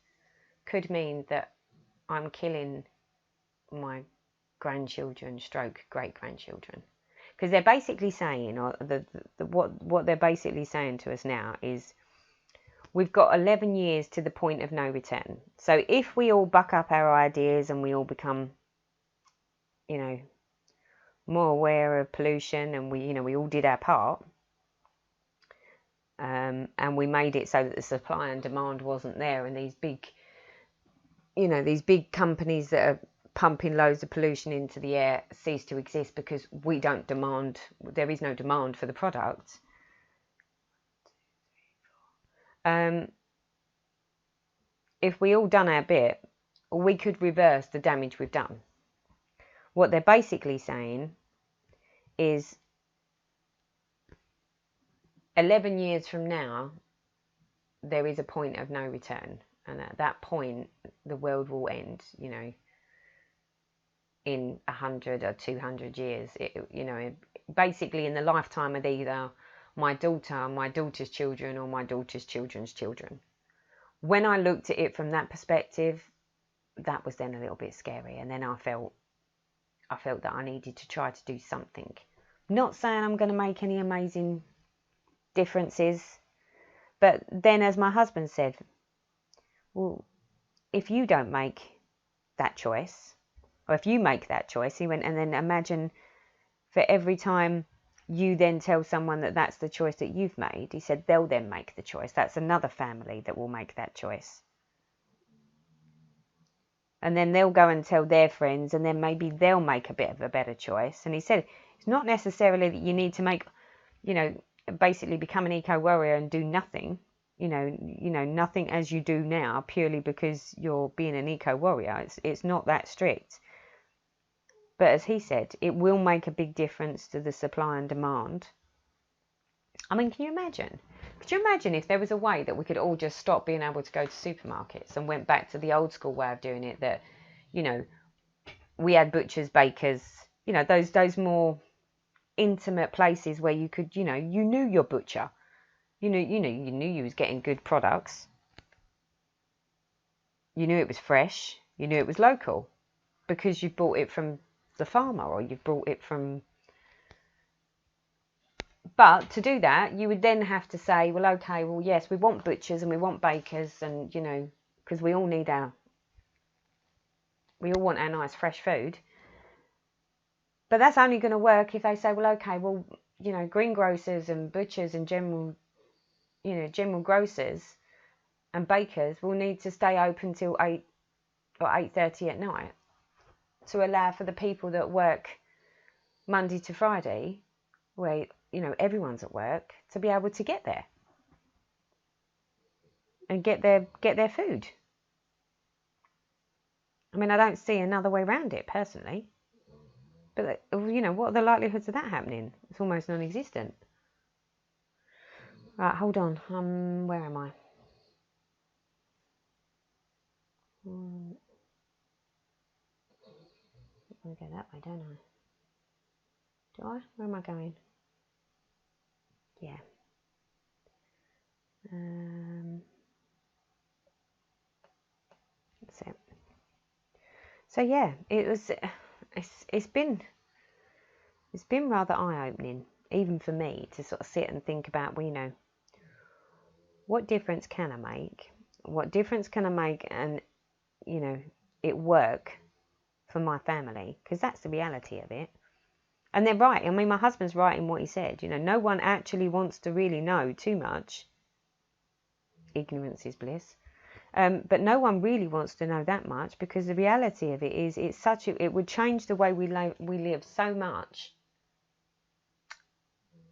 could mean that I'm killing my grandchildren stroke great-grandchildren. Because they're basically saying, or what they're basically saying to us now is, we've got 11 years to the point of no return. So if we all buck up our ideas and we all become, you know, more aware of pollution, and we all did our part, and we made it so that the supply and demand wasn't there, and these big companies that are pumping loads of pollution into the air cease to exist because there is no demand for the product. If we all done our bit, we could reverse the damage we've done. What they're basically saying is 11 years from now, there is a point of no return. And at that point, the world will end, in 100 or 200 years. Basically in the lifetime of either my daughter, my daughter's children, or my daughter's children's children. When I looked at it from that perspective, that was then a little bit scary. And then I felt that I needed to try to do something. Not saying I'm going to make any amazing differences, but then, as my husband said, well, if you don't make that choice, or if you make that choice, he went, and then imagine for every time you then tell someone that that's the choice that you've made, he said, they'll then make the choice. That's another family that will make that choice. And then they'll go and tell their friends, and then maybe they'll make a bit of a better choice. And he said, it's not necessarily that you need to make, basically become an eco-warrior and do nothing, nothing as you do now, purely because you're being an eco-warrior. It's not that strict. But as he said, it will make a big difference to the supply and demand. I mean, can you imagine? Could you imagine if there was a way that we could all just stop being able to go to supermarkets and went back to the old school way of doing it, that, we had butchers, bakers, those more intimate places where you could, you knew your butcher. You knew you was getting good products. You knew it was fresh. You knew it was local because you bought it from the farmer, or you bought it from, But to do that, you would then have to say, well, okay, well, yes, we want butchers and we want bakers, and because we all want our nice fresh food. But that's only going to work if they say, well, okay, well, greengrocers and butchers and general grocers and bakers will need to stay open till 8 or 8:30 at night to allow for the people that work Monday to Friday, where everyone's at work, to be able to get there and get their food. I mean, I don't see another way around it personally. But what are the likelihoods of that happening? It's almost non-existent. Right, hold on. Where am I? I go that way, don't I? Do I? Where am I going? Yeah. That's it. So yeah, it's been rather eye-opening, even for me, to sort of sit and think about, well, what difference can I make? What difference can I make and, it work for my family? Because that's the reality of it. And they're right. I mean, my husband's right in what he said. No one actually wants to really know too much. Ignorance is bliss. But no one really wants to know that much, because the reality of it is it would change the way we live so much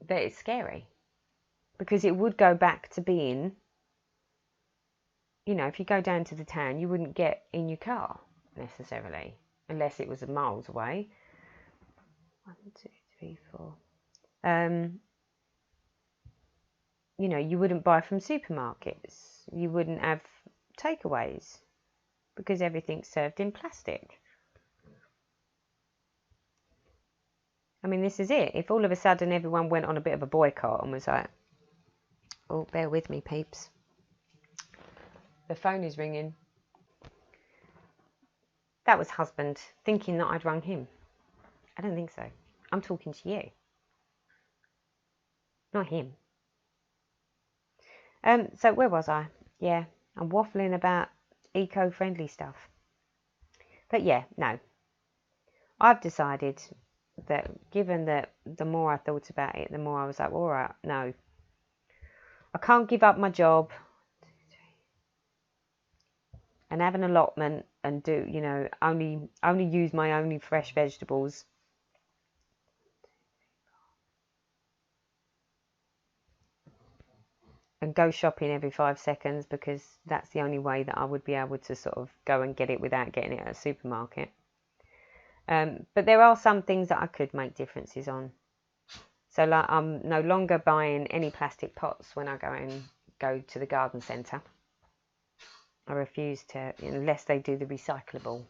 that it's scary. Because it would go back to being, if you go down to the town, you wouldn't get in your car necessarily, unless it was miles away. 1, 2, 3, 4. You wouldn't buy from supermarkets. You wouldn't have takeaways because everything's served in plastic. I mean, this is it. If all of a sudden everyone went on a bit of a boycott and was like, oh, bear with me, peeps. The phone is ringing. That was husband thinking that I'd rung him. I don't think so. I'm talking to you, not him. So where was I? Yeah, I'm waffling about eco-friendly stuff. But yeah, no. I've decided that, given that the more I thought about it, the more I was like, all right, no. I can't give up my job and have an allotment and do, only use my only fresh vegetables. And go shopping every 5 seconds, because that's the only way that I would be able to sort of go and get it without getting it at a supermarket. But there are some things that I could make differences on. So like, I'm no longer buying any plastic pots when I go to the garden centre. I refuse to, unless they do the recyclable.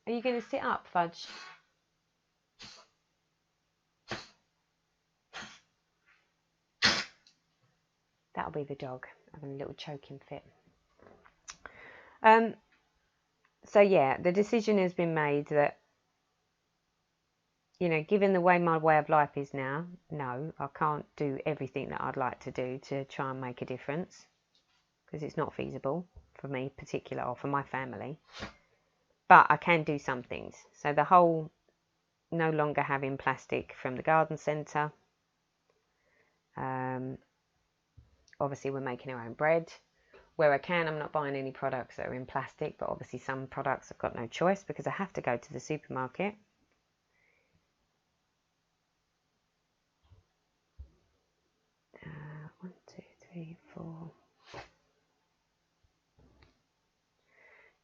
Are you going to sit up, Fudge? That'll be the dog having a little choking fit. So yeah, the decision has been made that, given the way my way of life is now, no, I can't do everything that I'd like to do to try and make a difference, because it's not feasible for me particular, or for my family. But I can do some things. So the whole no longer having plastic from the garden centre. Obviously, we're making our own bread. Where I can, I'm not buying any products that are in plastic, but obviously some products I've got no choice because I have to go to the supermarket. 1, 2, 3, 4.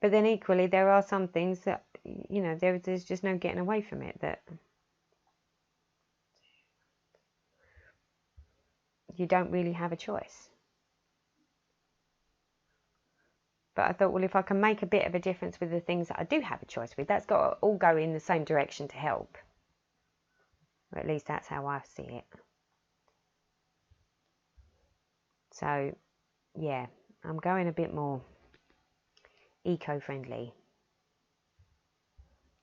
But then equally, there are some things that, there's just no getting away from it, that you don't really have a choice. But I thought, well, if I can make a bit of a difference with the things that I do have a choice with, that's got to all go in the same direction to help. Or at least that's how I see it. So, yeah, I'm going a bit more eco-friendly.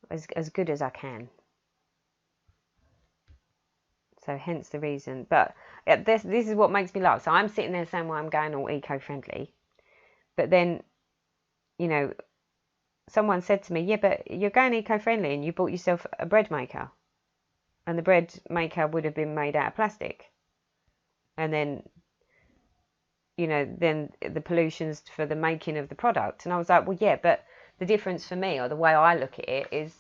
As good as I can. So hence the reason. But this is what makes me laugh. So I'm sitting there saying, well, I'm going all eco-friendly. But then, you know, someone said to me, yeah, but you're going eco-friendly and you bought yourself a bread maker. And the bread maker would have been made out of plastic. And then, you know, then the pollutions for the making of the product. And I was like, well, yeah, but the difference for me, or the way I look at it, is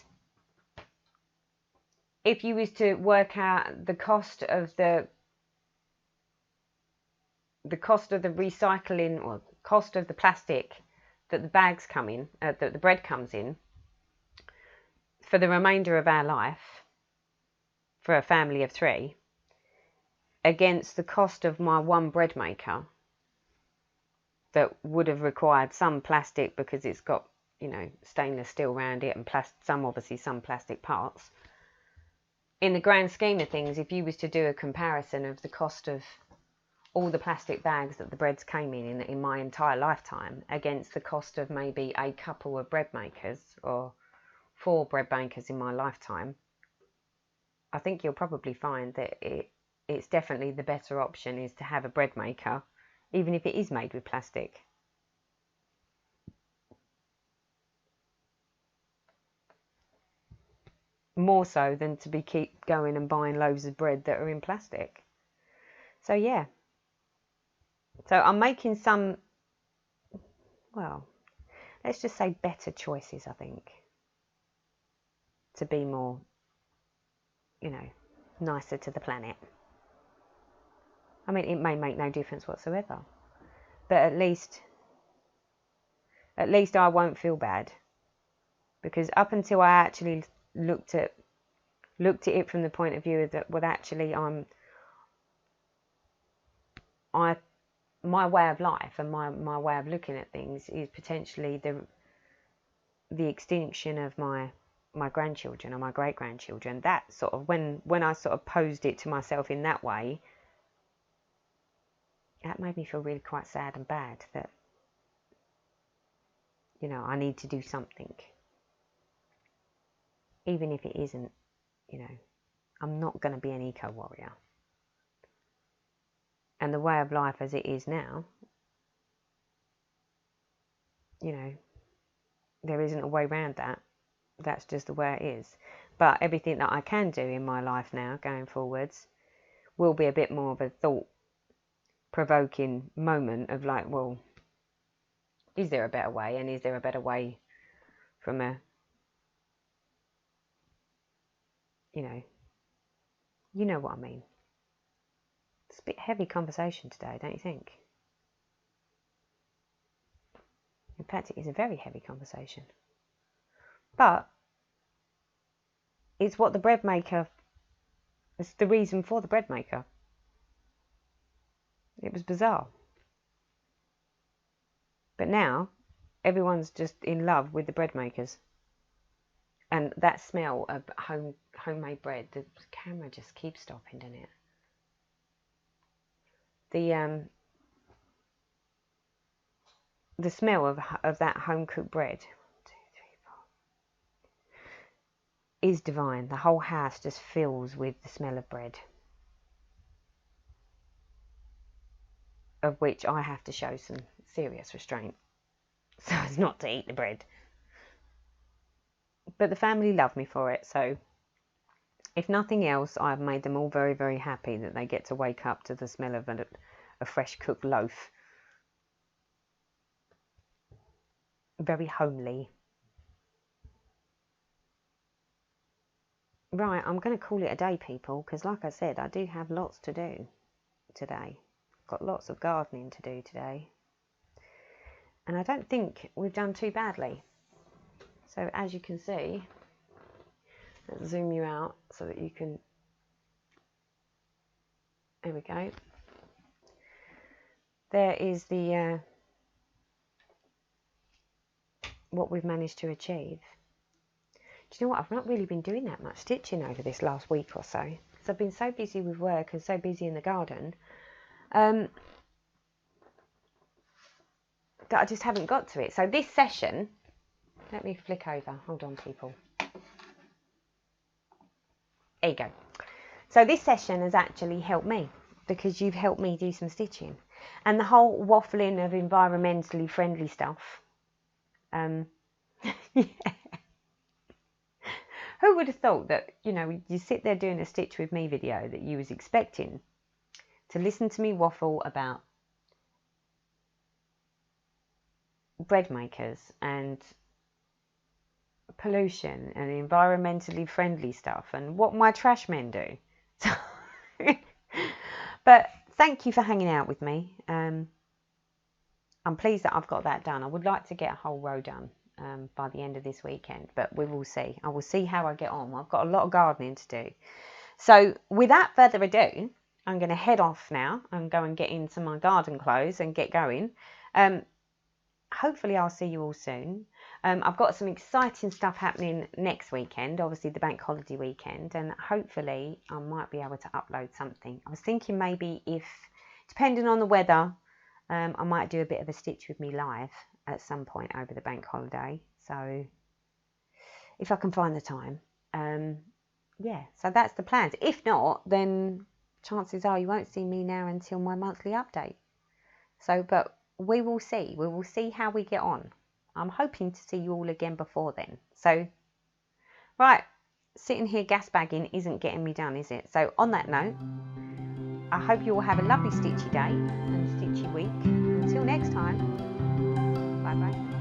if you was to work out the cost of the recycling, or cost of the plastic that the bags come in, that the bread comes in, for the remainder of our life, for a family of 3, against the cost of my one bread maker that would have required some plastic because it's got, you know, stainless steel around it, and some plastic parts. In the grand scheme of things, if you was to do a comparison of the cost of all the plastic bags that the breads came in my entire lifetime against the cost of maybe a couple of bread makers, or 4 bread makers in my lifetime, I think you'll probably find that it's definitely the better option is to have a bread maker, even if it is made with plastic. More so than to keep going and buying loaves of bread that are in plastic. So yeah. So I'm making some, well, let's just say better choices, I think, to be more, you know, nicer to the planet. I mean, it may make no difference whatsoever, but at least I won't feel bad, because up until I actually looked at it from the point of view that, well, actually my way of life and my way of looking at things is potentially the extinction of my grandchildren or my great grandchildren. That sort of, when I sort of posed it to myself in that way, that made me feel really quite sad and bad that, you know, I need to do something, even if it isn't, you know, I'm not going to be an eco warrior. And the way of life as it is now, you know, there isn't a way around that. That's just the way it is. But everything that I can do in my life now, going forwards, will be a bit more of a thought-provoking moment of like, well, is there a better way? And is there a better way from a, you know what I mean. It's a bit heavy conversation today, don't you think? In fact, it is a very heavy conversation. But it's what the bread maker, it's the reason for the bread maker. It was bizarre. But now, everyone's just in love with the bread makers. And that smell of homemade bread, the camera just keeps stopping, doesn't it? The smell of that home-cooked bread, 1, 2, 3, 4, is divine. The whole house just fills with the smell of bread, of which I have to show some serious restraint so as not to eat the bread. But the family love me for it, so if nothing else, I've made them all very, very happy that they get to wake up to the smell of a fresh cooked loaf. Very homely. Right, I'm going to call it a day, people, because like I said, I do have lots to do today. Got lots of gardening to do today. And I don't think we've done too badly. So as you can see, let's zoom you out so that you can, there we go. There is the what we've managed to achieve. Do you know what? I've not really been doing that much stitching over this last week or so, because I've been so busy with work and so busy in the garden that I just haven't got to it. So this session, let me flick over. Hold on, people. There you go. So this session has actually helped me because you've helped me do some stitching. And the whole waffling of environmentally friendly stuff. Yeah. Who would have thought that, you know, you sit there doing a Stitch With Me video that you was expecting to listen to me waffle about bread makers and pollution and environmentally friendly stuff and what my trash men do. But thank you for hanging out with me. I'm pleased that I've got that done. I would like to get a whole row done by the end of this weekend, but we will see. I will see how I get on. I've got a lot of gardening to do. So without further ado, I'm going to head off now and go and get into my garden clothes and get going. Hopefully I'll see you all soon. I've got some exciting stuff happening next weekend, obviously the bank holiday weekend, and hopefully I might be able to upload something. I was thinking maybe if, depending on the weather, I might do a bit of a Stitch With Me live at some point over the bank holiday. So if I can find the time. Yeah, so that's the plans. If not, then chances are you won't see me now until my monthly update. So, but we will see. We will see how we get on. I'm hoping to see you all again before then. So, right, sitting here gas bagging isn't getting me done, is it? So, on that note, I hope you all have a lovely stitchy day and stitchy week. Until next time, bye-bye.